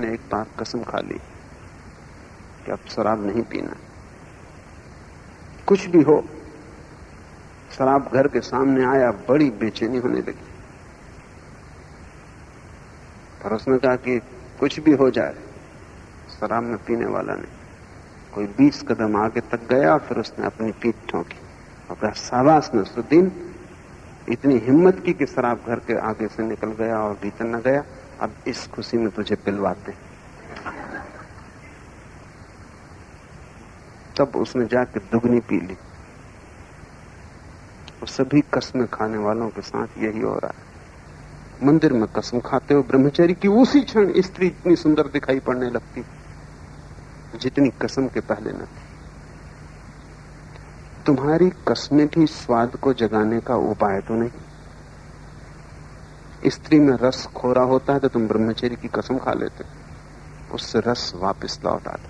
मैंने एक बार कसम खा ली कि अब शराब नहीं पीना। कुछ भी हो, शराब घर के सामने आया, बड़ी बेचैनी होने लगी। पर उसने कहा कि कुछ भी हो जाए, शराब में पीने वाला नहीं। कोई 20 कदम आगे तक गया, फिर उसने अपनी पीठ ठोकी और कहा, शाबाश नसरुद्दीन, इतनी हिम्मत की कि शराब घर के आगे से निकल गया और भीतर न गया। अब इस खुशी में तुझे पिलवाते। तब उसने जाकर दुगनी पी ली। और सभी कसमें खाने वालों के साथ यही हो रहा है। मंदिर में कसम खाते हो ब्रह्मचर्य की, उसी क्षण स्त्री इतनी सुंदर दिखाई पड़ने लगती जितनी कसम के पहले न थी। तुम्हारी कसमें भी स्वाद को जगाने का उपाय तो नहीं। स्त्री में रस खोरा होता है तो तुम ब्रह्मचर्य की कसम खा लेते, उससे रस वापस लौट आता।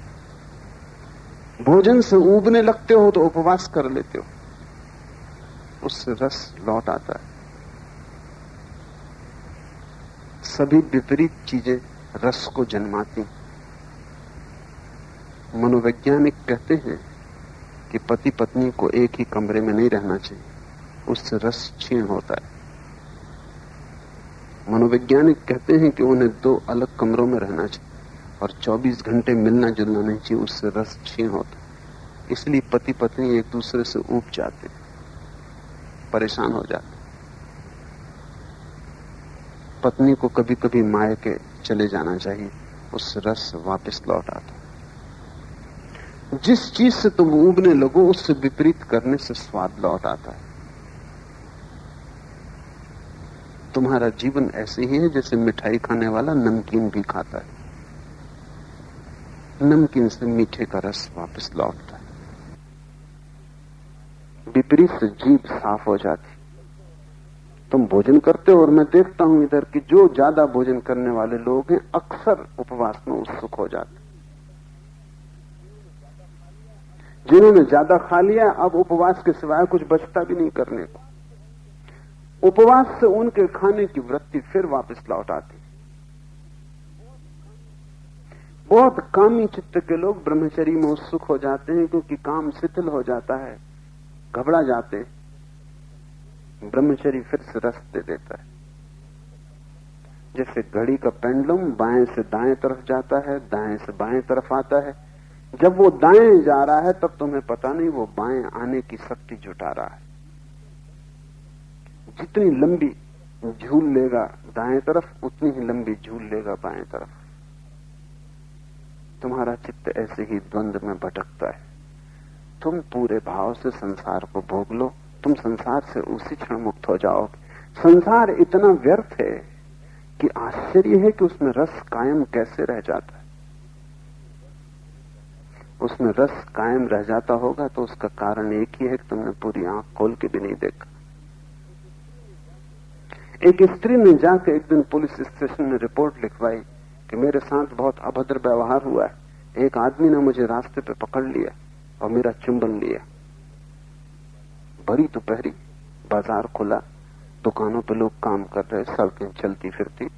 भोजन से ऊबने लगते हो तो उपवास कर लेते हो, उससे रस लौट आता है। सभी विपरीत चीजें रस को जन्माती। मनोवैज्ञानिक कहते हैं कि पति पत्नी को एक ही कमरे में नहीं रहना चाहिए, उससे रस क्षीण होता है। मनोवैज्ञानिक कहते हैं कि उन्हें 2 अलग कमरों में रहना चाहिए और 24 घंटे मिलना जुलना नहीं चाहिए, उससे रस क्षीण होता है। इसलिए पति पत्नी एक दूसरे से ऊब जाते, परेशान हो जाते। पत्नी को कभी कभी मायके चले जाना चाहिए, उससे रस वापस लौट आता। जिस चीज से तुम ऊबने लगो उससे विपरीत करने से स्वाद लौट आता है। तुम्हारा जीवन ऐसे ही है जैसे मिठाई खाने वाला नमकीन भी खाता है, नमकीन से मीठे का रस वापस लौटता है। विपरीत से जीभ साफ हो जाती। तुम भोजन करते हो और मैं देखता हूं इधर कि जो ज्यादा भोजन करने वाले लोग हैं अक्सर उपवास में उत्सुक हो जाते। जिन्होंने ज्यादा खा लिया अब उपवास के सिवाय कुछ बचता भी नहीं करने को। उपवास से उनके खाने की वृत्ति फिर वापस लौट आती। बहुत कामी चित्त के लोग ब्रह्मचर्य में उत्सुक हो जाते हैं क्योंकि काम शिथिल हो जाता है, घबरा जाते हैं। ब्रह्मचर्य फिर से रस दे देता है। जैसे घड़ी का पेंडुलम बाएं से दाएं तरफ जाता है, दाएं से बाएं तरफ आता है। जब वो दाएं जा रहा है तब तुम्हें पता नहीं वो बाएं आने की शक्ति जुटा रहा है। जितनी लंबी झूल लेगा दाएं तरफ उतनी ही लंबी झूल लेगा बाएं तरफ। तुम्हारा चित्त ऐसे ही द्वंद्व में भटकता है। तुम पूरे भाव से संसार को भोग लो, तुम संसार से उसी क्षण मुक्त हो जाओगे। संसार इतना व्यर्थ है कि आश्चर्य है कि उसमें रस कायम कैसे रह जाता है। उसमें रस कायम रह जाता होगा तो उसका कारण एक ही है कि तुमने पूरी आंख खोल के भी नहीं देखा। एक स्त्री ने जाकर एक दिन पुलिस स्टेशन में रिपोर्ट लिखवाई कि मेरे साथ बहुत अभद्र व्यवहार हुआ है। एक आदमी ने मुझे रास्ते पे पकड़ लिया और मेरा चुंबन लिया। भरी दोपहरी, बाजार खुला, दुकानों पे लोग काम कर रहे, सड़कें चलती फिरती।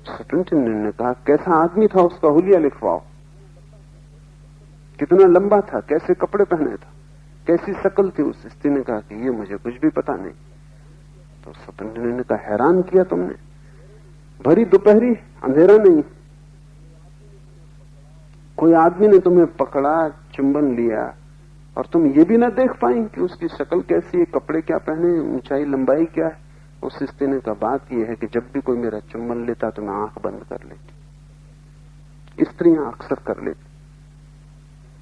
सुपरिंटेंडेंट ने कहा, कैसा आदमी था, उसका हुलिया लिखवाओ। कितना लंबा था, कैसे कपड़े पहने था, कैसी शक्ल थी। उस स्त्री ने कहा कि ये मुझे कुछ भी पता नहीं। तो सुपरिंटेंडेंट ने कहा, हैरान किया तुमने, भरी दोपहरी, अंधेरा नहीं, कोई आदमी ने तुम्हें पकड़ा, चुंबन लिया और तुम ये भी ना देख पाई कि उसकी शक्ल कैसी है, कपड़े क्या पहने, ऊंचाई लंबाई क्या है। उस स्त्री ने कहा, बात यह है कि जब भी कोई मेरा चुंबन लेता तो मैं आंख बंद कर लेती। स्त्रियां अक्सर कर लेती।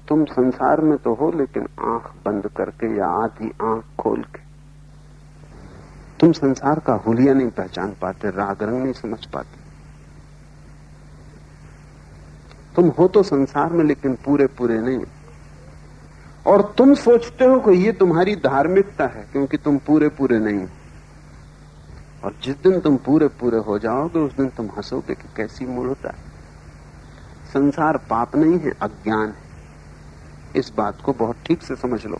तुम संसार में तो हो लेकिन आंख बंद करके या आधी आंख खोल के। तुम संसार का हुलिया नहीं पहचान पाते, राग रंग नहीं समझ पाते। तुम हो तो संसार में लेकिन पूरे पूरे नहीं। और तुम सोचते हो कि ये तुम्हारी धार्मिकता है क्योंकि तुम पूरे पूरे नहीं। और जिस दिन तुम पूरे पूरे हो जाओगे उस दिन तुम हंसोगे कि कैसी मूढ़ता है। संसार पाप नहीं है, अज्ञान है। इस बात को बहुत ठीक से समझ लो।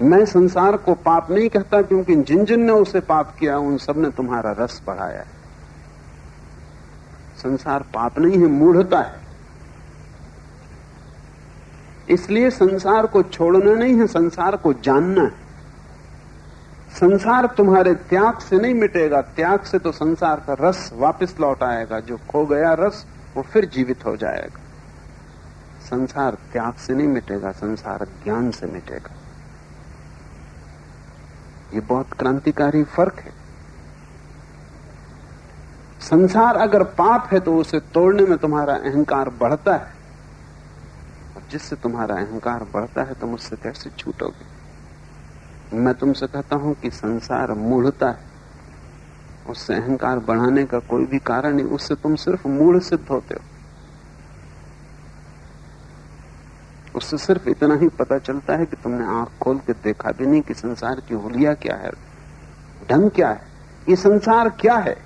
मैं संसार को पाप नहीं कहता क्योंकि जिन जिन ने उसे पाप किया उन सब ने तुम्हारा रस बढ़ाया है। संसार पाप नहीं है, मूढ़ता है। इसलिए संसार को छोड़ना नहीं है, संसार को जानना है। संसार तुम्हारे त्याग से नहीं मिटेगा, त्याग से तो संसार का रस वापस लौट आएगा। जो खो गया रस वो फिर जीवित हो जाएगा। संसार त्याग से नहीं मिटेगा, संसार ज्ञान से मिटेगा। ये बहुत क्रांतिकारी फर्क है। संसार अगर पाप है तो उसे तोड़ने में तुम्हारा अहंकार बढ़ता है, और जिससे तुम्हारा अहंकार बढ़ता है तुम उससे कैसे छूटोगे? मैं तुमसे कहता हूं कि संसार मूढ़ता है, उससे अहंकार बढ़ाने का कोई भी कारण नहीं, उससे तुम सिर्फ मूढ़ सिद्ध होते हो। उससे सिर्फ इतना ही पता चलता है कि तुमने आंख खोल के देखा भी नहीं कि संसार की हुलिया क्या है, ढंग क्या है, ये संसार क्या है।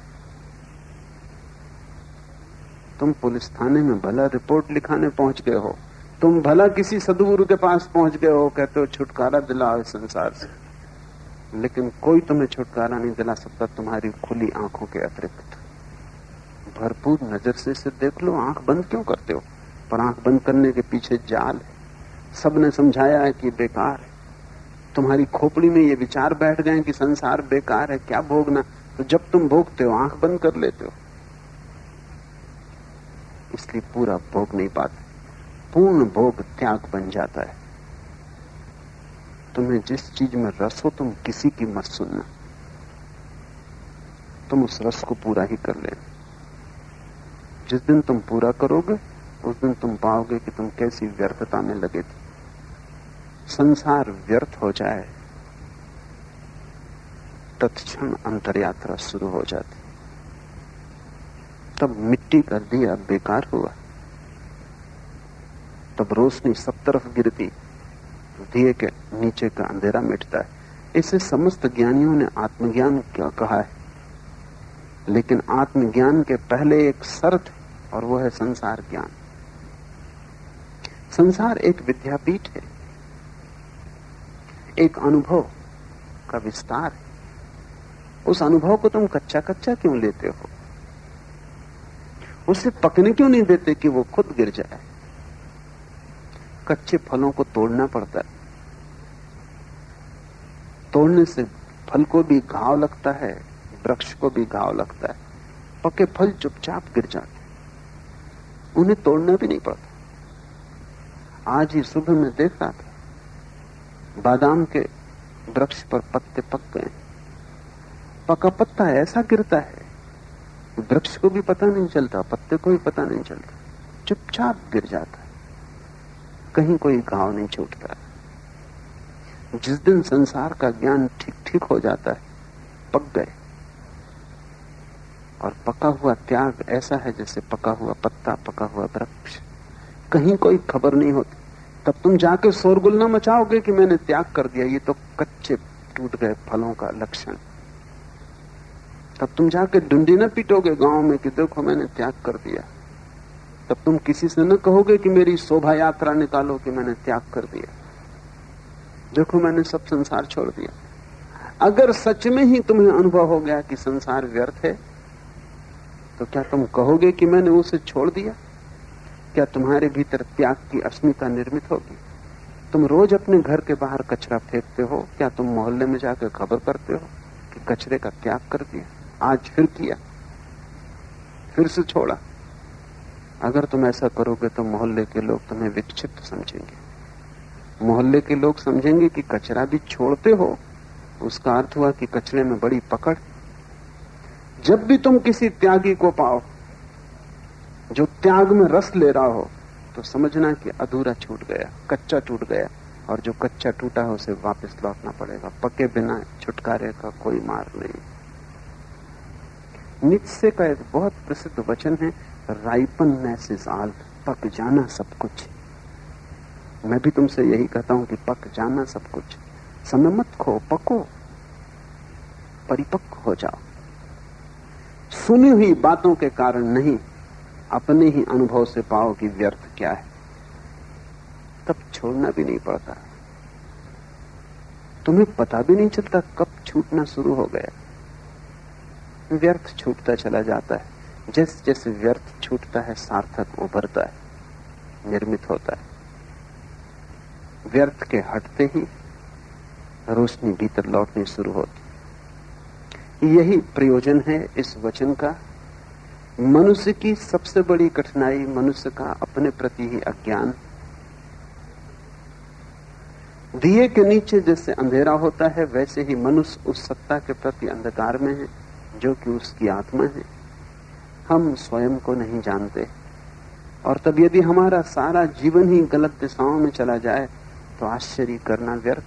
तुम पुलिस थाने में भला रिपोर्ट लिखाने पहुंच गए हो, तुम भला किसी सदगुरु के पास पहुंच गए हो, कहते हो छुटकारा दिलाओ इस संसार से, लेकिन कोई तुम्हें छुटकारा नहीं दिला सकता तुम्हारी खुली आंखों के अतिरिक्त। भरपूर नजर से इसे देख लो। आंख बंद क्यों करते हो? पर आंख बंद करने के पीछे जाल है। सबने समझाया है कि बेकार है। तुम्हारी खोपड़ी में ये विचार बैठ गए कि संसार बेकार है, क्या भोगना। तो जब तुम भोगते हो आंख बंद कर लेते हो, इसलिए पूरा भोग नहीं पाते। पूर्ण भोग त्याग बन जाता है। तुम्हें जिस चीज में रस हो तुम किसी की मत सुनना, तुम उस रस को पूरा ही कर लेना। जिस दिन तुम पूरा करोगे उस दिन तुम पाओगे कि तुम कैसी व्यर्थता में लगे थे। संसार व्यर्थ हो जाए तत्क्षण अंतरयात्रा शुरू हो जाती। तब मिट्टी का दिया बेकार हुआ, तब रोशनी सब तरफ गिरती, दिए के नीचे का अंधेरा मिटता है। इसे समस्त ज्ञानियों ने आत्मज्ञान क्या कहा है, लेकिन आत्मज्ञान के पहले एक शर्त है और वो है संसार ज्ञान। संसार एक विद्यापीठ है, एक अनुभव का विस्तार है। उस अनुभव को तुम कच्चा कच्चा क्यों लेते हो? उसे पकने क्यों नहीं देते कि वो खुद गिर जाए? कच्चे फलों को तोड़ना पड़ता है, तोड़ने से फल को भी घाव लगता है, वृक्ष को भी घाव लगता है। पके फल चुपचाप गिर जाते, उन्हें तोड़ना भी नहीं पड़ता। आज ही सुबह में देख रहा था, बादाम के वृक्ष पर पत्ते पक गए। पका पत्ता ऐसा गिरता है, वृक्ष को भी पता नहीं चलता, पत्ते को भी पता नहीं चलता, चुपचाप गिर जाता है, कहीं कोई घाव नहीं छूटता। जिस दिन संसार का ज्ञान ठीक ठीक हो जाता है, पक गए। और पका हुआ त्याग ऐसा है जैसे पका हुआ पत्ता, पका हुआ वृक्ष, कहीं कोई खबर नहीं होती। तब तुम जाके शोरगुल न मचाओगे कि मैंने त्याग कर दिया, ये तो कच्चे टूट गए फलों का लक्षण। तब तुम जाके डुंडी न पीटोगे गांव में कि देखो मैंने त्याग कर दिया। तब तुम किसी से न कहोगे कि मेरी शोभा यात्रा निकालो कि मैंने त्याग कर दिया, देखो मैंने सब संसार छोड़ दिया। अगर सच में ही तुम्हें अनुभव हो गया कि संसार व्यर्थ है, तो क्या तुम कहोगे कि मैंने उसे छोड़ दिया? क्या तुम्हारे भीतर त्याग की अस्मिता निर्मित होगी? तुम रोज अपने घर के बाहर कचरा फेंकते हो, क्या तुम मोहल्ले में जाकर खबर करते हो कि कचरे का त्याग कर दिया, आज फिर किया, फिर से छोड़ा? अगर तुम ऐसा करोगे तो मोहल्ले के लोग तुम्हें विक्षिप्त समझेंगे। मोहल्ले के लोग समझेंगे कि कचरा भी छोड़ते हो, उसका अर्थ हुआ कि कचरे में बड़ी पकड़। जब भी तुम किसी त्यागी को पाओ जो त्याग में रस ले रहा हो, तो समझना कि अधूरा छूट गया, कच्चा टूट गया, और जो कच्चा टूटा है उसे वापस लौटना पड़ेगा। पके बिना छुटकारे का कोई मार्ग नहीं। नीत्शे का एक बहुत प्रसिद्ध वचन है, राइपननेस इज ऑल, पक जाना सब कुछ। मैं भी तुमसे यही कहता हूं कि पक जाना सब कुछ। समय मत खो, पको, परिपक्व हो जाओ। सुनी हुई बातों के कारण नहीं, अपने ही अनुभव से पाओ कि व्यर्थ क्या है, तब छोड़ना भी नहीं पड़ता। तुम्हें पता भी नहीं चलता कब छूटना शुरू हो गया। व्यर्थ छूटता चला जाता है। जैसे जैसे व्यर्थ छूटता है, सार्थक उभरता है, निर्मित होता है। व्यर्थ के हटते ही रोशनी भीतर लौटनी शुरू होती। यही प्रयोजन है इस वचन का। मनुष्य की सबसे बड़ी कठिनाई मनुष्य का अपने प्रति ही अज्ञान। दिए के नीचे जैसे अंधेरा होता है, वैसे ही मनुष्य उस सत्ता के प्रति अंधकार में है जो कि उसकी आत्मा है। हम स्वयं को नहीं जानते, और तब यदि हमारा सारा जीवन ही गलत दिशाओं में चला जाए तो आश्चर्य करना व्यर्थ।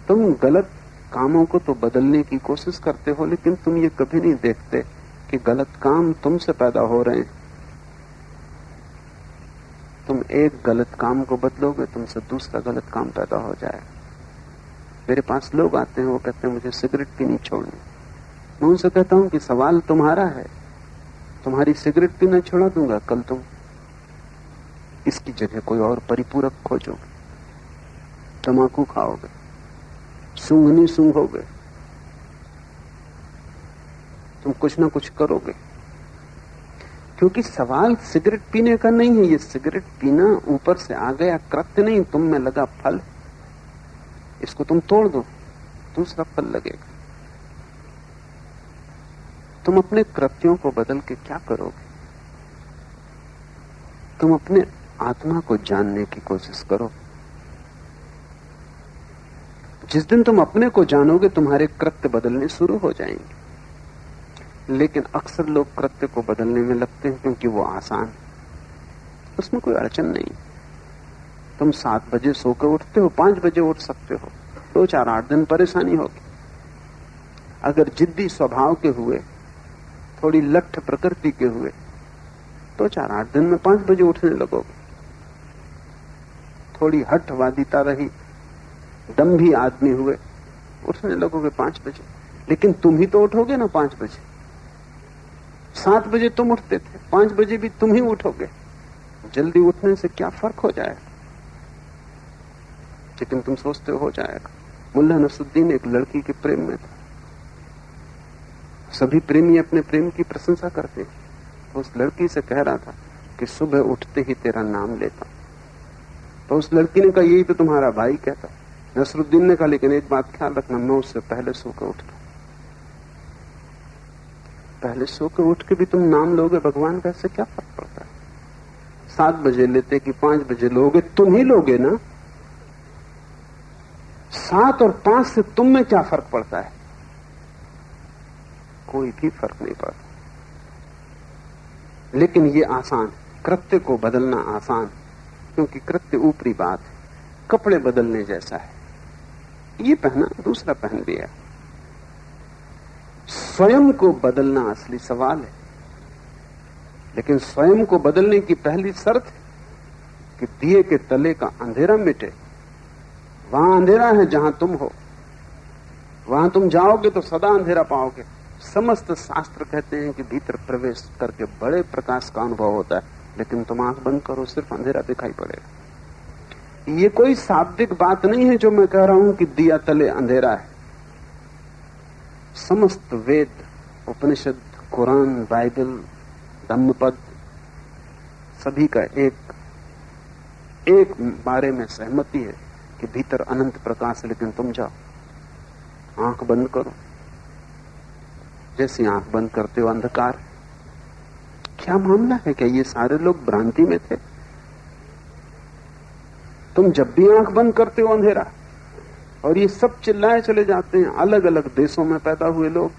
तुम गलत कामों को तो बदलने की कोशिश करते हो, लेकिन तुम ये कभी नहीं देखते कि गलत काम तुमसे पैदा हो रहे हैं। तुम एक गलत काम को बदलोगे, तुमसे दूसरा गलत काम पैदा हो जाएगा। मेरे पास लोग आते हैं, वो कहते हैं मुझे सिगरेट पीनी छोड़नी। मैं उनसे कहता हूं कि सवाल तुम्हारा है, तुम्हारी सिगरेट पीना छोड़ा दूंगा, कल तुम इसकी जगह कोई और परिपूरक खोजोगे, तंबाकू खाओगे, सूंघनी सूंघोगे, तुम कुछ ना कुछ करोगे। क्योंकि सवाल सिगरेट पीने का नहीं है। ये सिगरेट पीना ऊपर से आ गया कृत्य नहीं, तुम में लगा फल। इसको तुम तोड़ दो, दूसरा फल लगेगा। तुम अपने कृत्यों को बदल के क्या करोगे? तुम अपने आत्मा को जानने की कोशिश करो। जिस दिन तुम अपने को जानोगे, तुम्हारे कृत्य बदलने शुरू हो जाएंगे। लेकिन अक्सर लोग कृत्य को बदलने में लगते हैं क्योंकि वो आसान, उसमें कोई अड़चन नहीं। तुम 7 बजे सो के उठते हो, 5 बजे उठ सकते हो, 2-4-8 दिन परेशानी होगी। अगर जिद्दी स्वभाव के हुए, थोड़ी लठ प्रकृति के हुए, तो 4-8 दिन में 5 बजे उठने लगोगे। थोड़ी हठवादिता रही, दम्भी आदमी हुए, उठने लगोगे 5 बजे। लेकिन तुम ही तो उठोगे ना 5 बजे। 7 बजे तुम उठते थे, 5 बजे भी तुम ही उठोगे। जल्दी उठने से क्या फर्क हो जाएगा? लेकिन तुम सोचते हो जाएगा। मुल्ला नसरुद्दीन एक लड़की के प्रेम में था। सभी प्रेमी अपने प्रेम की प्रशंसा करते हैं। तो उस लड़की से कह रहा था कि सुबह उठते ही तेरा नाम लेता। तो उस लड़की ने कहा, यही तो तुम्हारा भाई कहता। नसरुद्दीन ने कहा, लेकिन एक बात ख्याल रखना, मैं उससे पहले सो के उठता। पहले सो के उठ के भी तुम नाम लोगे भगवान का, इससे क्या फर्क पड़ता है? 7 बजे लेते कि 5 बजे लोगे, तुम ही लोगे ना। 7 और 5 से तुम में क्या फर्क पड़ता है? कोई भी फर्क नहीं पड़ता। लेकिन ये आसान, कृत्य को बदलना आसान, क्योंकि कृत्य ऊपरी बात है, कपड़े बदलने जैसा है। ये पहना, दूसरा पहन लिया। स्वयं को बदलना असली सवाल है। लेकिन स्वयं को बदलने की पहली शर्त है कि दिए के तले का अंधेरा मिटे। वहां अंधेरा है जहां तुम हो, वहां तुम जाओगे तो सदा अंधेरा पाओगे। समस्त शास्त्र कहते हैं कि भीतर प्रवेश करके बड़े प्रकाश का अनुभव होता है, लेकिन तुम आंख बंद करो, सिर्फ अंधेरा दिखाई पड़ेगा। ये कोई शाब्दिक बात नहीं है जो मैं कह रहा हूं कि दिया तले अंधेरा है। समस्त वेद, उपनिषद, कुरान, बाइबल, धम्मपद, सभी का एक बारे में सहमति है कि भीतर अनंत प्रकाश है। लेकिन तुम जाओ, आंख बंद करो, जैसे आंख बंद करते हो अंधकार। क्या मामला है? क्या ये सारे लोग भ्रांति में थे? तुम जब भी आंख बंद करते हो अंधेरा, और ये सब चिल्लाए चले जाते हैं। अलग अलग देशों में पैदा हुए लोग,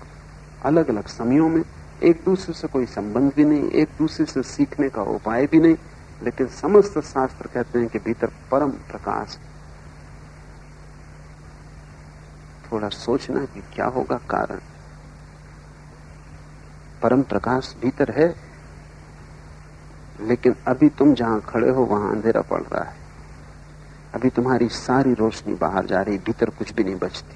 अलग अलग समयों में, एक दूसरे से कोई संबंध भी नहीं, एक दूसरे से सीखने का उपाय भी नहीं, लेकिन समस्त शास्त्र कहते हैं कि भीतर परम प्रकाश। थोड़ा सोचना कि क्या होगा कारण। परम प्रकाश भीतर है, लेकिन अभी तुम जहां खड़े हो वहां अंधेरा पड़ रहा है। अभी तुम्हारी सारी रोशनी बाहर जा रही, भीतर कुछ भी नहीं बचती।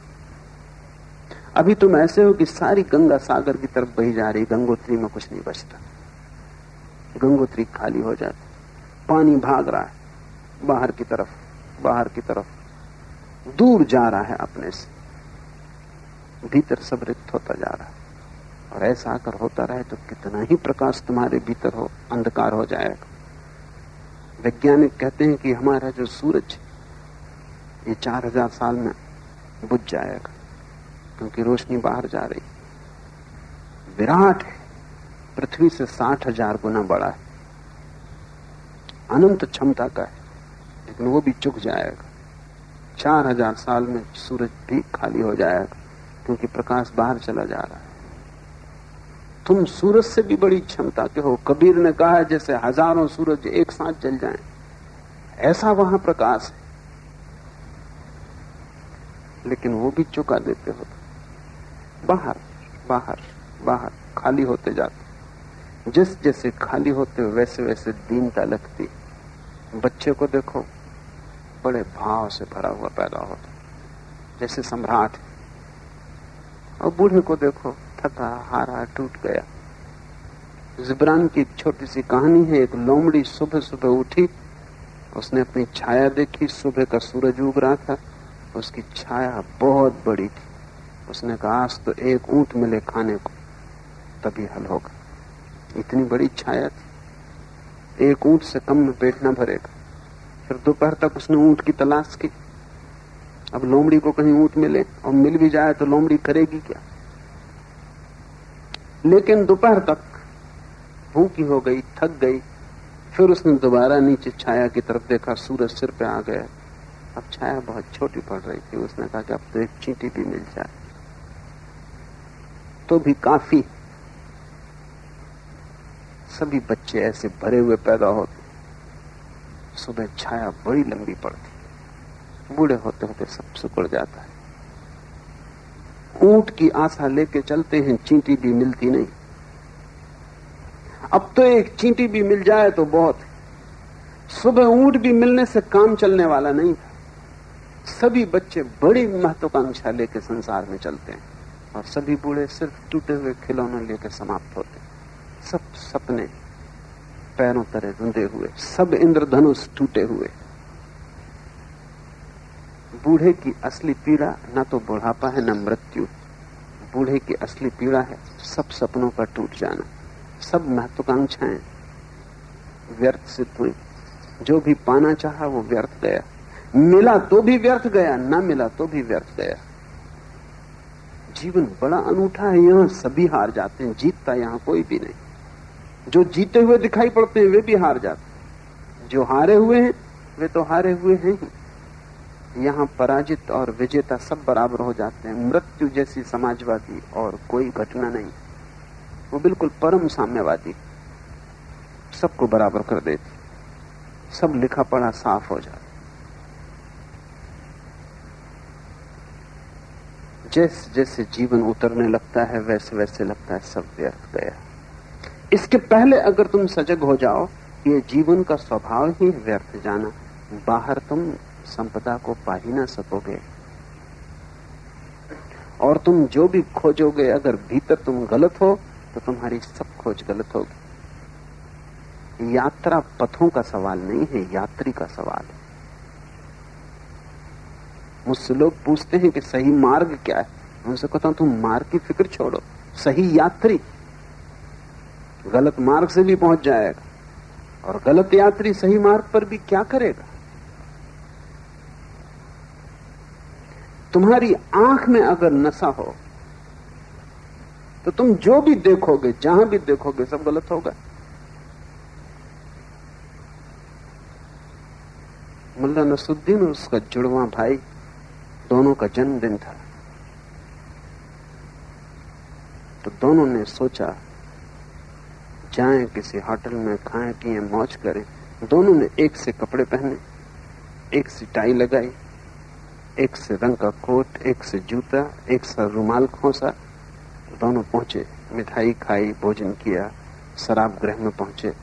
अभी तुम ऐसे हो कि सारी गंगा सागर की तरफ बही जा रही, गंगोत्री में कुछ नहीं बचता। गंगोत्री खाली हो जाती, पानी भाग रहा है बाहर की तरफ, बाहर की तरफ, दूर जा रहा है अपने से। भीतर सब रिक्त होता जा रहा है। और ऐसा अगर होता रहे तो कितना ही प्रकाश तुम्हारे भीतर हो, अंधकार हो जाएगा। वैज्ञानिक कहते हैं कि हमारा जो सूरज ये 4000 साल में बुझ जाएगा, क्योंकि रोशनी बाहर जा रही। विराट है, पृथ्वी से 60,000 गुना बड़ा है, अनंत क्षमता का है, लेकिन वो भी चुक जाएगा। 4000 साल में सूरज भी खाली हो जाएगा, क्योंकि प्रकाश बाहर चला जा रहा है। तुम सूरज से भी बड़ी क्षमता के हो। कबीर ने कहा है जैसे हजारों सूरज एक साथ जल जाएं, ऐसा वहां प्रकाश है, लेकिन वो भी चुका देते हो। बाहर बाहर बाहर खाली होते जाते। जिस जैसे खाली होते वैसे वैसे दीनता लगती। बच्चे को देखो, बड़े भाव से भरा हुआ पैदा होता, जैसे सम्राट। और बूढ़े को देखो, थका हारा टूट गया। जिब्रान की एक छोटी सी कहानी है। एक लोमड़ी सुबह सुबह उठी, उसने अपनी छाया देखी। सुबह का सूरज उग रहा था, उसकी छाया बहुत बड़ी थी। उसने कहा आज तो एक ऊंट मिले खाने को तभी हल होगा। इतनी बड़ी छाया थी, एक ऊंट से कम में पेट न भरेगा। फिर दोपहर तक उसने ऊंट की तलाश की। अब लोमड़ी को कहीं ऊंट मिले, और मिल भी जाए तो लोमड़ी करेगी क्या। लेकिन दोपहर तक भूखी हो गई, थक गई। फिर उसने दोबारा नीचे छाया की तरफ देखा, सूरज सिर पे आ गया। अब छाया बहुत छोटी पड़ रही थी। उसने कहा कि अब तो एक चींटी भी मिल जाए तो भी काफी। सभी बच्चे ऐसे भरे हुए पैदा होते। सुबह छाया बड़ी लंबी पड़ती, बूढ़े होते होते सब सिकुड़ जाता है। ऊंट की आशा लेके चलते हैं, चींटी भी मिलती नहीं। अब तो एक चींटी भी मिल जाए तो बहुत है। सुबह ऊंट भी मिलने से काम चलने वाला नहीं था। सभी बच्चे बड़ी महत्वाकांक्षा लेके संसार में चलते हैं, और सभी बूढ़े सिर्फ टूटे हुए खिलौने लेकर समाप्त होते हैं। सब सपने पैरों तले रुंधे हुए, सब इंद्रधनुष टूटे हुए। बूढ़े की असली पीड़ा न तो बुढ़ापा है न मृत्यु। बूढ़े की असली पीड़ा है सब सपनों का टूट जाना। सब महत्वाकांक्षाएं व्यर्थ सिद्ध हुई। जो भी पाना चाहा वो व्यर्थ गया। मिला तो भी व्यर्थ गया, न मिला तो भी व्यर्थ गया। जीवन बड़ा अनूठा है। यहां सभी हार जाते हैं, जीतता यहां कोई भी नहीं। जो जीते हुए दिखाई पड़ते हैं वे भी हार जाते हैं। जो हारे हुए हैं वे तो हारे हुए हैं ही। यहां पराजित और विजेता सब बराबर हो जाते हैं। मृत्यु जैसी समाजवादी और कोई घटना नहीं। वो बिल्कुल परम साम्यवादी, सबको बराबर कर देती। सब लिखा पढ़ा साफ हो जाता। जैसे जैसे जीवन उतरने लगता है वैसे वैसे लगता है सब व्यर्थ गया। इसके पहले अगर तुम सजग हो जाओ, ये जीवन का स्वभाव ही व्यर्थ जाना। बाहर तुम संपदा को पा ही ना सकोगे, और तुम जो भी खोजोगे अगर भीतर तुम गलत हो तो तुम्हारी सब खोज गलत होगी। यात्रा पथों का सवाल नहीं है, यात्री का सवाल है। मुझसे लोग पूछते हैं कि सही मार्ग क्या है। मैं उनसे कहता हूं तुम मार्ग की फिक्र छोड़ो, सही यात्री गलत मार्ग से भी पहुंच जाएगा, और गलत यात्री सही मार्ग पर भी क्या करेगा। तुम्हारी आंख में अगर नशा हो तो तुम जो भी देखोगे, जहां भी देखोगे, सब गलत होगा। मुल्ला नसरुद्दीन और उसका जुड़वा भाई, दोनों का जन्मदिन था। तो दोनों ने सोचा जाएं किसी होटल में, खाएं पिएं मौज करें। दोनों ने एक से कपड़े पहने, एक से टाई लगाई, एक से रंग का कोट, एक से जूता, एक से रुमाल खोसा। दोनों पहुंचे, मिठाई खाई, भोजन किया, शराब गृह में पहुंचे।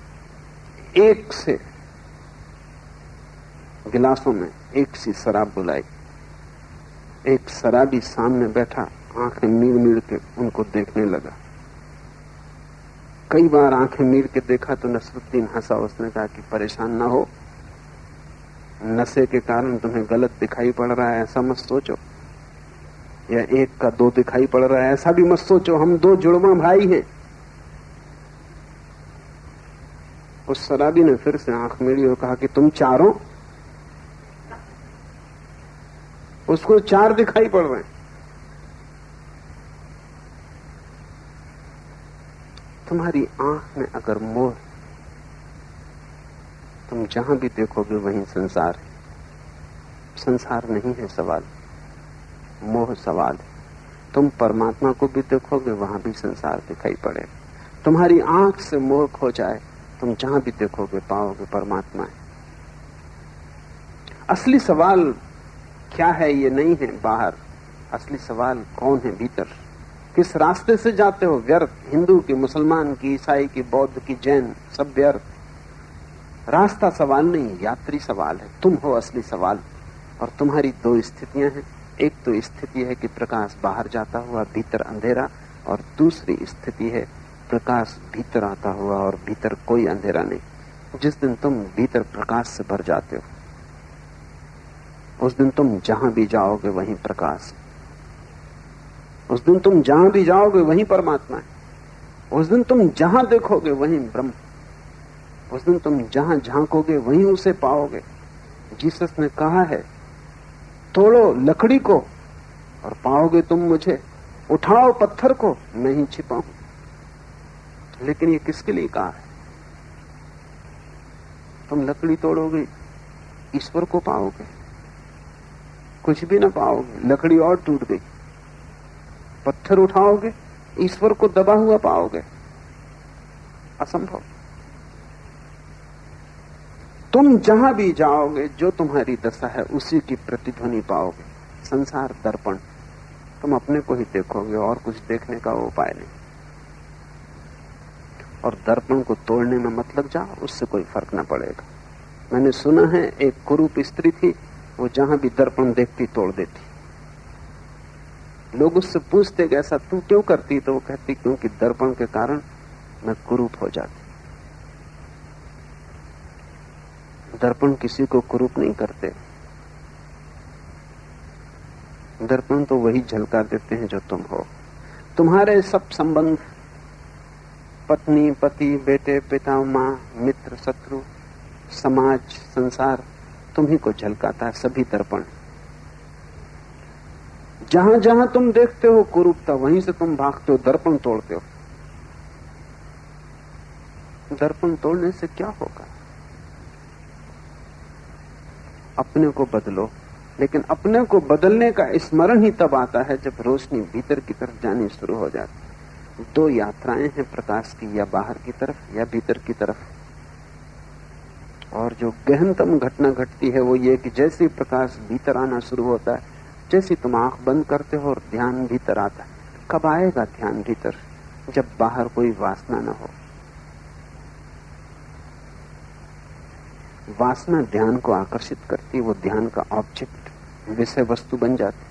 एक से गिलासों में एक सी शराब बुलाई। एक शराबी सामने बैठा, आंखें मीड़ मीड़ के उनको देखने लगा। कई बार आंखें मीड़ के देखा तो नसरुद्दीन हंसा। उसने कहा कि परेशान ना हो, नशे के कारण तुम्हें गलत दिखाई पड़ रहा है ऐसा मत सोचो, या एक का दो दिखाई पड़ रहा है ऐसा भी मत सोचो। हम दो जुड़वा भाई हैं। उस शराबी ने फिर से आंख मेरी और कहा कि तुम चारों। उसको 4 दिखाई पड़ रहे हैं। तुम्हारी आंख में अगर मोह, तुम जहां भी देखोगे वहीं संसार है। संसार नहीं है सवाल, मोह सवाल है। तुम परमात्मा को भी देखोगे वहां भी संसार दिखाई पड़ेगा। तुम्हारी आंख से मोह खो जाए, तुम जहां भी देखोगे पाओगे परमात्मा है। असली सवाल क्या है ये नहीं है बाहर, असली सवाल कौन है भीतर। किस रास्ते से जाते हो, व्यर्थ। हिंदू की, मुसलमान की, ईसाई की, बौद्ध की, जैन, सब व्यर्थ। रास्ता सवाल नहीं, यात्री सवाल है। तुम हो असली सवाल। और तुम्हारी 2 स्थितियां हैं। एक तो स्थिति है कि प्रकाश बाहर जाता हुआ भीतर अंधेरा, और दूसरी स्थिति है प्रकाश भीतर आता हुआ और भीतर कोई अंधेरा नहीं। जिस दिन तुम भीतर प्रकाश से भर जाते हो, उस दिन तुम जहां भी जाओगे वहीं प्रकाश। उस दिन तुम जहां भी जाओगे वहीं परमात्मा है। उस दिन तुम जहां देखोगे वहीं ब्रह्म। उस दिन तुम जहां झांकोगे वहीं उसे पाओगे। जीसस ने कहा है, तोड़ो लकड़ी को और पाओगे तुम मुझे, उठाओ पत्थर को, मैं ही छिपा हूं। लेकिन ये किसके लिए कहा है? तुम लकड़ी तोड़ोगे, ईश्वर को पाओगे? कुछ भी ना पाओगे, लकड़ी और टूट गई। पत्थर उठाओगे, ईश्वर को दबा हुआ पाओगे? असंभव। तुम जहां भी जाओगे, जो तुम्हारी दशा है उसी की प्रतिध्वनि पाओगे। संसार दर्पण, तुम अपने को ही देखोगे और कुछ देखने का उपाय नहीं। और दर्पण को तोड़ने में मत लग जाओ, उससे कोई फर्क ना पड़ेगा। मैंने सुना है एक कुरूप स्त्री थी, वो जहां भी दर्पण देखती तोड़ देती। लोग उससे पूछते कि ऐसा तू क्यों करती, तो वो कहती क्योंकि दर्पण के कारण मैं कुरूप हो जाती। दर्पण किसी को कुरूप नहीं करते। दर्पण तो वही झलका देते हैं जो तुम हो। तुम्हारे सब संबंध, पत्नी, पति, बेटे, पिता, मां, मित्र, शत्रु, समाज, संसार, तुम्ही को झलकाता है। सभी दर्पण। जहां जहां तुम देखते हो कुरूपता, वहीं से तुम भागते हो, दर्पण तोड़ते हो। दर्पण तोड़ने से क्या होगा? अपने को बदलो। लेकिन अपने को बदलने का स्मरण ही तब आता है जब रोशनी भीतर की तरफ जानी शुरू हो जाती। 2 यात्राएं हैं प्रकाश की, या बाहर की तरफ या भीतर की तरफ। और जो गहनतम घटना घटती है वो ये कि जैसे ही प्रकाश भीतर आना शुरू होता है, जैसे तुम आंख बंद करते हो और ध्यान भीतर आता है। कब आएगा ध्यान भीतर? जब बाहर कोई वासना न हो। वासना ध्यान को आकर्षित करती, वो ध्यान का ऑब्जेक्ट, विषय वस्तु बन जाती।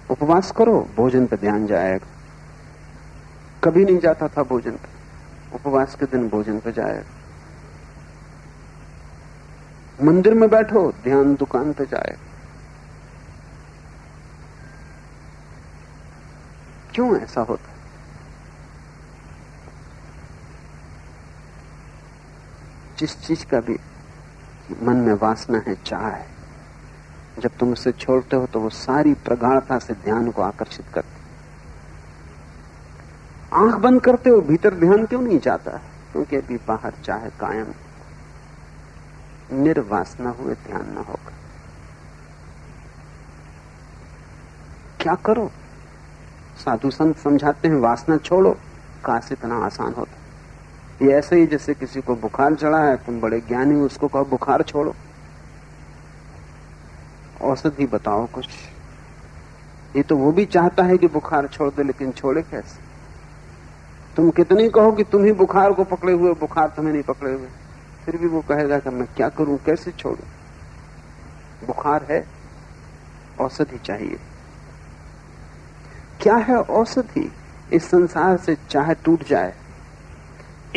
उपवास करो, भोजन पे ध्यान जाएगा। कभी नहीं जाता था भोजन पे, उपवास के दिन भोजन पे जाएगा। मंदिर में बैठो, ध्यान दुकान पे जाएगा। क्यों ऐसा होता? जिस चीज का भी मन में वासना है, चाह है, जब तुम उसे छोड़ते हो तो वो सारी प्रगाढ़ता से ध्यान को आकर्षित करती। आंख बंद करते हो, भीतर ध्यान क्यों नहीं जाता? क्योंकि अभी बाहर चाहे कायम, निर्वासना हुए ध्यान न होगा। क्या करो? साधु संत समझाते हैं वासना छोड़ो। काश इतना आसान होता। ये ऐसे ही जैसे किसी को बुखार चढ़ा है, तुम बड़े ज्ञानी हो, उसको कहो बुखार छोड़ो, औषधि बताओ कुछ। ये तो वो भी चाहता है कि बुखार छोड़ दे, लेकिन छोड़े कैसे? तुम कितनी कहो कि तुम ही बुखार को पकड़े हुए, बुखार तुम्हें नहीं पकड़े हुए, फिर भी वो कहेगा कि मैं क्या करूं, कैसे छोड़ूं? बुखार है, औषधि चाहिए। क्या है औषधि? इस संसार से चाहे टूट जाए,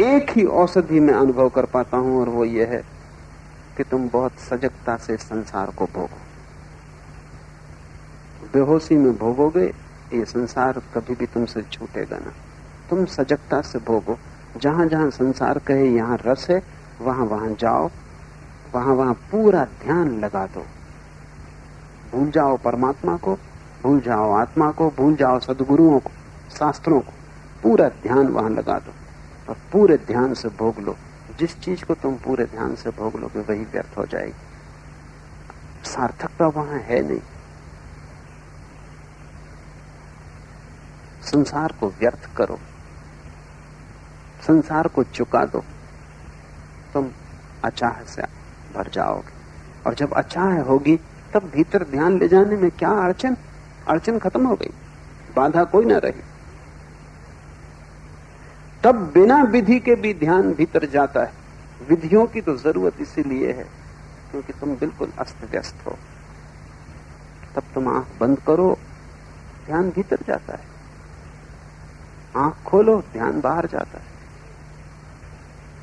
एक ही औषधि मैं अनुभव कर पाता हूं, और वो ये है कि तुम बहुत सजगता से संसार को भोगो। बेहोशी में भोगोगे, ये संसार कभी भी तुमसे छूटेगा ना। तुम सजगता से भोगो। जहां जहां संसार कहे यहां रस है, वहां वहां जाओ, वहां वहां पूरा ध्यान लगा दो। भूल जाओ परमात्मा को, भूल जाओ आत्मा को, भूल जाओ सद्गुरुओं को, शास्त्रों को, पूरा ध्यान वहां लगा दो और पूरे ध्यान से भोग लो। जिस चीज को तुम पूरे ध्यान से भोग लोगे वही व्यर्थ हो जाएगी, सार्थकता वहां है नहीं। संसार को व्यर्थ करो, संसार को चुका दो, तुम अचाह से भर जाओगे। और जब अचाह होगी तब भीतर ध्यान ले जाने में क्या अड़चन? अड़चन खत्म हो गई, बाधा कोई ना रही। तब बिना विधि के भी ध्यान भीतर जाता है। विधियों की तो जरूरत इसीलिए है क्योंकि तुम बिल्कुल अस्त व्यस्त हो। तब तुम आंख बंद करो, ध्यान भीतर जाता है। आंख खोलो, ध्यान बाहर जाता है।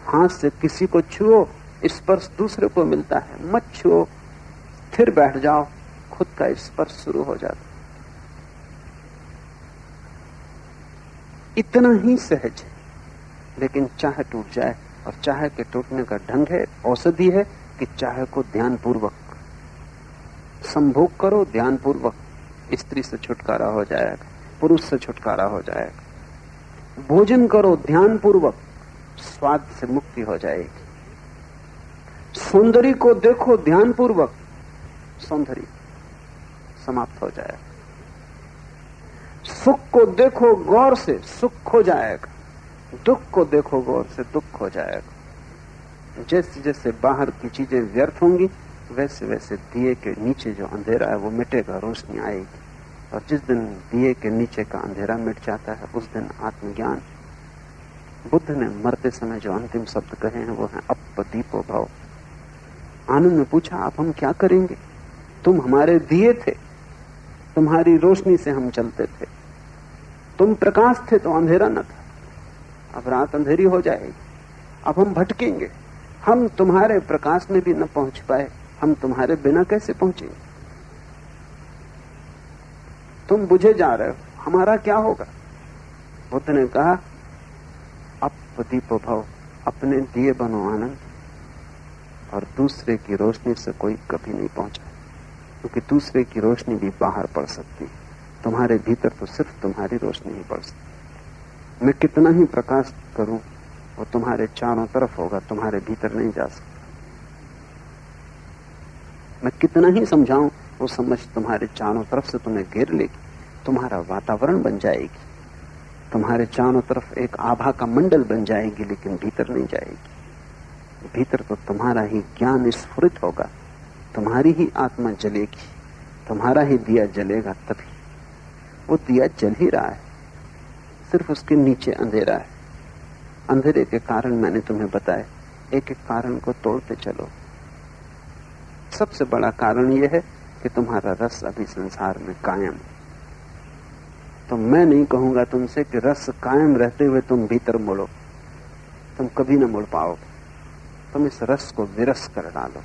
हाथ से किसी को छुओ, स्पर्श दूसरे को मिलता है। मत छुओ, फिर बैठ जाओ, खुद का स्पर्श शुरू हो जाता है। इतना ही सहज है, लेकिन चाहे टूट जाए। और चाहे के टूटने का ढंग है, औषधि है कि चाहे को ध्यान पूर्वक संभोग करो। ध्यान पूर्वक स्त्री से छुटकारा हो जाएगा, पुरुष से छुटकारा हो जाएगा। भोजन करो ध्यान पूर्वक, स्वाद से मुक्ति हो जाएगी। सौंदर्य को देखो ध्यान पूर्वक, सौंदर्य समाप्त हो जाएगा। सुख को देखो गौर से, सुख खो जाएगा। दुख को देखो गौर से, दुख हो जाएगा। जैसे जैसे बाहर की चीजें व्यर्थ होंगी, वैसे वैसे दिए के नीचे जो अंधेरा है वो मिटेगा, रोशनी आएगी। और जिस दिन दिए के नीचे का अंधेरा मिट जाता है, उस दिन आत्मज्ञान। बुद्ध ने मरते समय जो अंतिम शब्द कहे हैं वो है अप दीपो भव। आनंद ने पूछा, आप हम क्या करेंगे? तुम हमारे दिए थे, तुम्हारी रोशनी से हम चलते थे। तुम प्रकाश थे तो अंधेरा न था। अब रात अंधेरी हो जाएगी, अब हम भटकेंगे। हम तुम्हारे प्रकाश में भी न पहुंच पाए, हम तुम्हारे बिना कैसे पहुंचेंगे? तुम बुझे जा रहे हो, हमारा क्या होगा? बुद्ध ने कहा, अप दीपो भव, अपने दिए बनो आनंद। और दूसरे की रोशनी से कोई कभी नहीं पहुंचा, क्योंकि दूसरे की रोशनी भी बाहर पड़ सकती है। तुम्हारे भीतर तो सिर्फ तुम्हारी रोशनी ही पड़ सकती। मैं कितना ही प्रकाश करूं, वो तुम्हारे चारों तरफ होगा, तुम्हारे भीतर नहीं जा सकता। मैं कितना ही समझाऊं, वो समझ तुम्हारे चारों तरफ से तुम्हें घेर लेगी, तुम्हारा वातावरण बन जाएगी, तुम्हारे चारों तरफ एक आभा का मंडल बन जाएगी, लेकिन भीतर नहीं जाएगी। भीतर तो तुम्हारा ही ज्ञान स्फुरित होगा, तुम्हारी ही आत्मा जलेगी, तुम्हारा ही दिया जलेगा। तभी वो दिया जल ही रहा है, सिर्फ उसके नीचे अंधेरा है। अंधेरे के कारण मैंने तुम्हें बताया, एक एक कारण को तोड़ते चलो। सबसे बड़ा कारण यह है कि तुम्हारा रस अभी संसार में कायम है। तो मैं नहीं कहूंगा तुमसे कि रस कायम रहते हुए तुम भीतर मुड़ो, तुम कभी न मुड़ पाओगे। तुम इस रस को विरस कर डालो।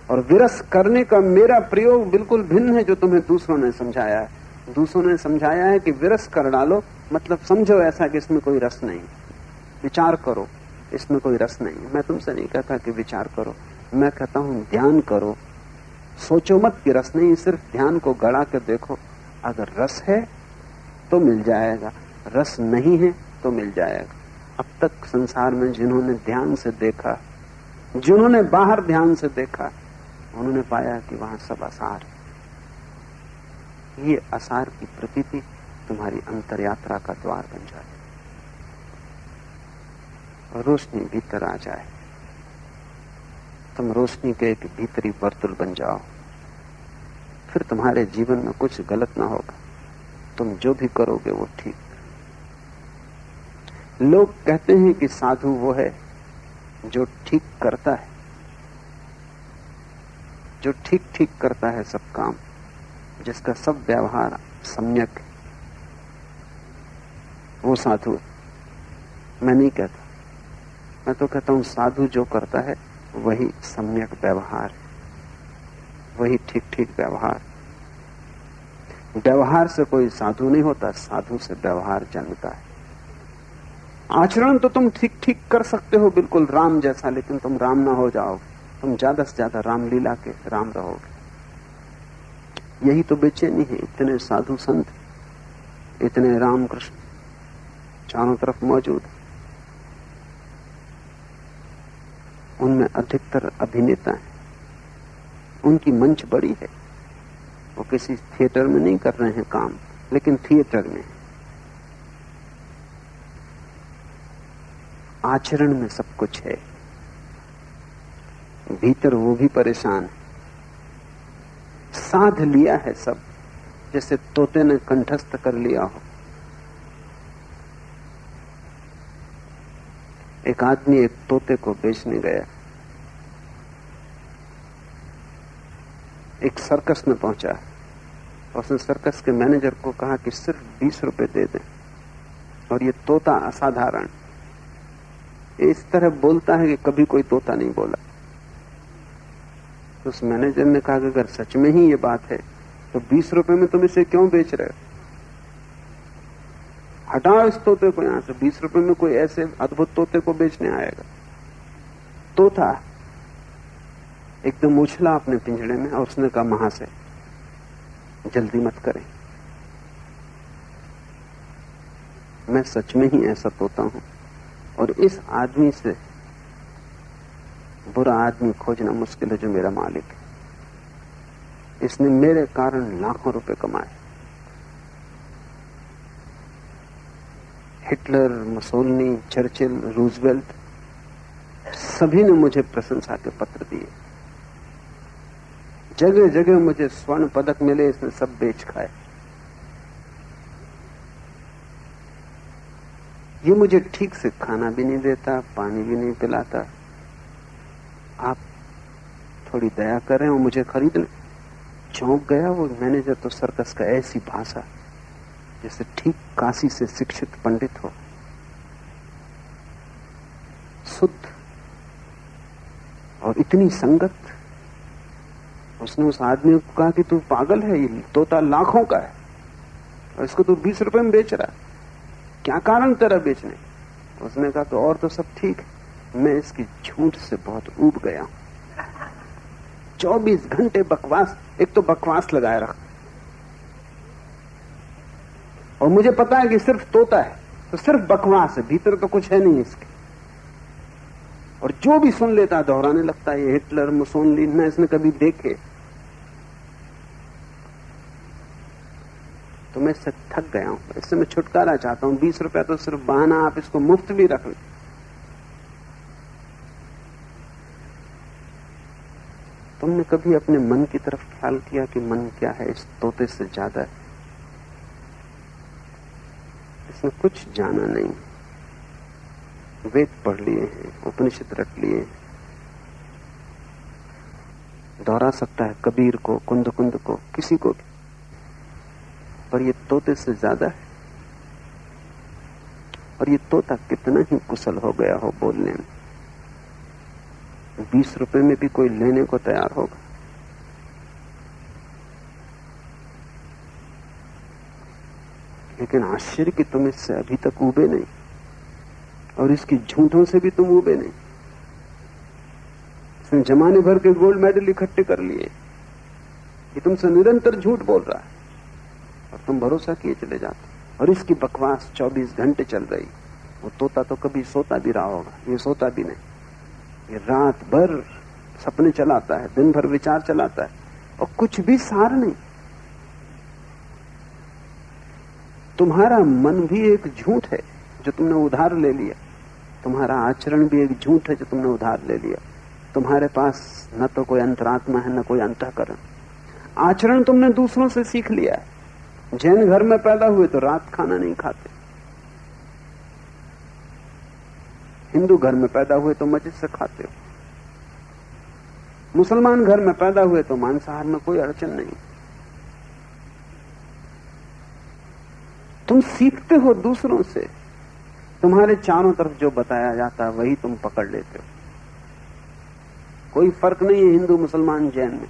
और विरस करने का मेरा प्रयोग बिल्कुल भिन्न है जो तुम्हें दूसरों ने समझाया है। दूसरों ने समझाया है कि विरस कर डालो, मतलब समझो ऐसा कि इसमें कोई रस नहीं, विचार करो, इसमें कोई रस नहीं। मैं तुमसे नहीं कहता कि विचार करो, मैं कहता हूं ध्यान करो। सोचो मत कि रस नहीं, सिर्फ ध्यान को गड़ा के देखो। अगर रस है तो मिल जाएगा, रस नहीं है तो मिल जाएगा। अब तक संसार में जिन्होंने ध्यान से देखा, जिन्होंने बाहर ध्यान से देखा, उन्होंने पाया कि वहां सब आसार है। ये आसार की प्रतीति तुम्हारी अंतर यात्रा का द्वार बन जाए, रोशनी भीतर आ जाए, तुम रोशनी के एक भीतरी वर्तुल बन जाओ। फिर तुम्हारे जीवन में कुछ गलत ना होगा, तुम जो भी करोगे वो ठीक। लोग कहते हैं कि साधु वो है जो ठीक करता है, जो ठीक ठीक करता है सब काम, जिसका सब व्यवहार सम्यक है, वो साधु है। मैं नहीं कहता, मैं तो कहता हूं साधु जो करता है वही सम्यक व्यवहार है, वही ठीक ठीक व्यवहार। व्यवहार से कोई साधु नहीं होता, साधु से व्यवहार जन्मता है। आचरण तो तुम ठीक ठीक कर सकते हो बिल्कुल राम जैसा, लेकिन तुम राम ना हो जाओगे, तुम ज्यादा से ज्यादा रामलीला के राम रहोगे। यही तो बेचैनी है। इतने साधु संत, इतने रामकृष्ण चारों तरफ मौजूद, उनमें अधिकतर अभिनेता हैं। उनकी मंच बड़ी है, वो किसी थिएटर में नहीं कर रहे हैं काम, लेकिन थिएटर में आचरण में सब कुछ है। भीतर वो भी परेशान है। साध लिया है सब, जैसे तोते ने कंठस्थ कर लिया हो। एक आदमी एक तोते को बेचने गया, एक सर्कस में पहुंचा। उसने सर्कस के मैनेजर को कहा कि सिर्फ 20 रुपए दे दें। और ये तोता असाधारण इस तरह बोलता है कि कभी कोई तोता नहीं बोला। तो उस मैनेजर ने कहा कि अगर सच में ही ये बात है तो 20 रुपए में तुम इसे क्यों बेच रहे हो? हटाओ इस तोते को यहां से। 20 रुपए में कोई ऐसे अद्भुत तोते को बेचने आएगा? तोता एकदम उछला अपने पिंजड़े में और उसने कहा, महाशय जल्दी मत करें, मैं सच में ही ऐसा तोता हूं और इस आदमी से बुरा आदमी खोजना मुश्किल है जो मेरा मालिक है। इसने मेरे कारण लाखों रुपए कमाए। हिटलर, मुसोलिनी, चर्चिल, रूजवेल्ट सभी ने मुझे प्रशंसा के पत्र दिए। जगह जगह मुझे स्वर्ण पदक मिले, इसने सब बेच खाए। ये मुझे ठीक से खाना भी नहीं देता, पानी भी नहीं पिलाता। आप थोड़ी दया करें और मुझे खरीद लें। चौंक गया वो मैनेजर तो सर्कस का, ऐसी भाषा जैसे ठीक काशी से शिक्षित पंडित हो, शुद्ध और इतनी संगत। उसने उस आदमी को कहा कि तू पागल है, ये तोता लाखों का है और इसको तू 20 रुपए में बेच रहा है, क्या कारण तेरा बेचने? उसने कहा तो और तो सब ठीक है, मैं इसकी झूठ से बहुत ऊब गया हूं। 24 घंटे बकवास, एक तो बकवास लगाए रख, और मुझे पता है कि सिर्फ तोता है तो सिर्फ बकवास है, भीतर तो कुछ है नहीं इसके। और जो भी सुन लेता है दोहराने लगता है, ये हिटलर, मुसोलिनी न इसने कभी देखे। तो मैं इससे थक गया हूं, इससे मैं छुटकारा चाहता हूं। 20 रुपया तो सिर्फ बहाना, आप इसको मुफ्त भी रख लें। तुमने कभी अपने मन की तरफ ख्याल किया कि मन क्या है इस तोते से ज्यादा है? इसने कुछ जाना नहीं, वेद पढ़ लिए हैं, उपनिषद रट लिए हैं, दोहरा सकता है कबीर को, कुंद कुंद को, किसी को भी, पर ये तोते से ज्यादा है। और ये तोता कितना ही कुशल हो गया हो बोलने में, 20 रुपए में भी कोई लेने को तैयार होगा। लेकिन आश्चर्य कि तुम इससे अभी तक उबे नहीं, और इसकी झूठों से भी तुम उबे नहीं। इसने जमाने भर के गोल्ड मेडल इकट्ठे कर लिए, ये तुमसे निरंतर झूठ बोल रहा है और तुम भरोसा किए चले जाते। और इसकी बकवास 24 घंटे चल रही। वो तोता तो कभी सोता भी रहा होगा, ये सोता भी नहीं, ये रात भर सपने चलाता है, दिन भर विचार चलाता है और कुछ भी सार नहीं। तुम्हारा मन भी एक झूठ है जो तुमने उधार ले लिया, तुम्हारा आचरण भी एक झूठ है जो तुमने उधार ले लिया। तुम्हारे पास न तो कोई अंतरात्मा है, न कोई अंतःकरण। आचरण तुमने दूसरों से सीख लिया है। जैन घर में पैदा हुए तो रात खाना नहीं खाते, हिंदू घर में पैदा हुए तो मजे से खाते हो, मुसलमान घर में पैदा हुए तो मांसाहार में कोई अड़चन नहीं। तुम सीखते हो दूसरों से, तुम्हारे चारों तरफ जो बताया जाता है वही तुम पकड़ लेते हो। कोई फर्क नहीं है हिंदू, मुसलमान, जैन में।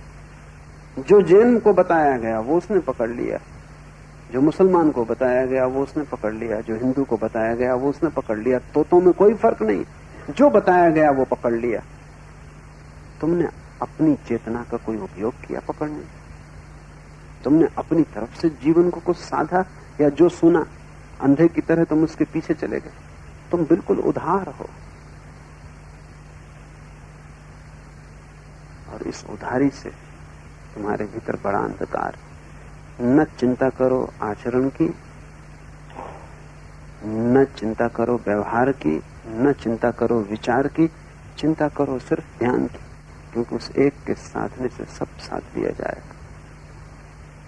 जो जैन को बताया गया वो उसने पकड़ लिया, जो मुसलमान को बताया गया वो उसने पकड़ लिया, जो हिंदू को बताया गया वो उसने पकड़ लिया। तोतों में कोई फर्क नहीं, जो बताया गया वो पकड़ लिया। तुमने अपनी चेतना का कोई उपयोग किया पकड़ने? तुमने अपनी तरफ से जीवन को कुछ साधा, या जो सुना अंधे की तरह तुम उसके पीछे चले गए? तुम बिल्कुल उधार हो, और इस उधारी से तुम्हारे भीतर बड़ा अंधकार। न चिंता करो आचरण की, न चिंता करो व्यवहार की, न चिंता करो विचार की, चिंता करो सिर्फ ध्यान की, क्योंकि उस एक के साधने से सब साथ लिया जाएगा।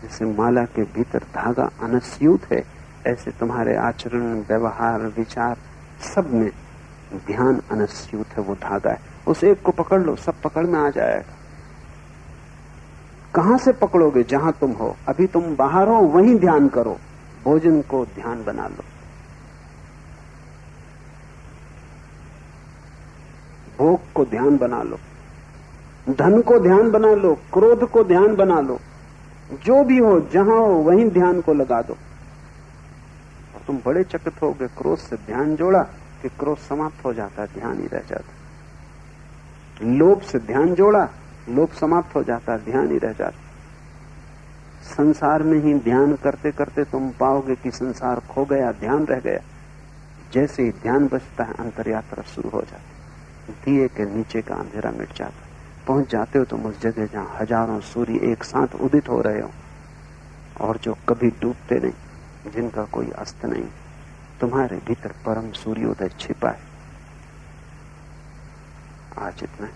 जैसे माला के भीतर धागा अनस्यूत है, ऐसे तुम्हारे आचरण, व्यवहार, विचार सब में ध्यान अनस्यूत है, वो धागा है। उस एक को पकड़ लो, सब पकड़ में आ जाएगा। कहां से पकड़ोगे? जहां तुम हो। अभी तुम बाहर हो, वहीं ध्यान करो। भोजन को ध्यान बना लो, भोग को ध्यान बना लो, धन को ध्यान बना लो, क्रोध को ध्यान बना लो। जो भी हो, जहां हो, वहीं ध्यान को लगा दो। और तुम बड़े चकित होगे, क्रोध से ध्यान जोड़ा कि क्रोध समाप्त हो जाता, ध्यान ही रह जाता। लोभ से ध्यान जोड़ा, लोभ समाप्त हो जाता, ध्यान ही रह जाता। संसार में ही ध्यान करते करते तुम पाओगे कि संसार खो गया, ध्यान रह गया। जैसे ही ध्यान बचता है, अंतर यात्रा शुरू हो जाती। दिए के नीचे का अंधेरा मिट जाता, पहुंच जाते हो तुम उस जगह जहां हजारों सूर्य एक साथ उदित हो रहे हो, और जो कभी डूबते नहीं, जिनका कोई अस्त नहीं। तुम्हारे भीतर परम सूर्योदय छिपा है। आज इतना।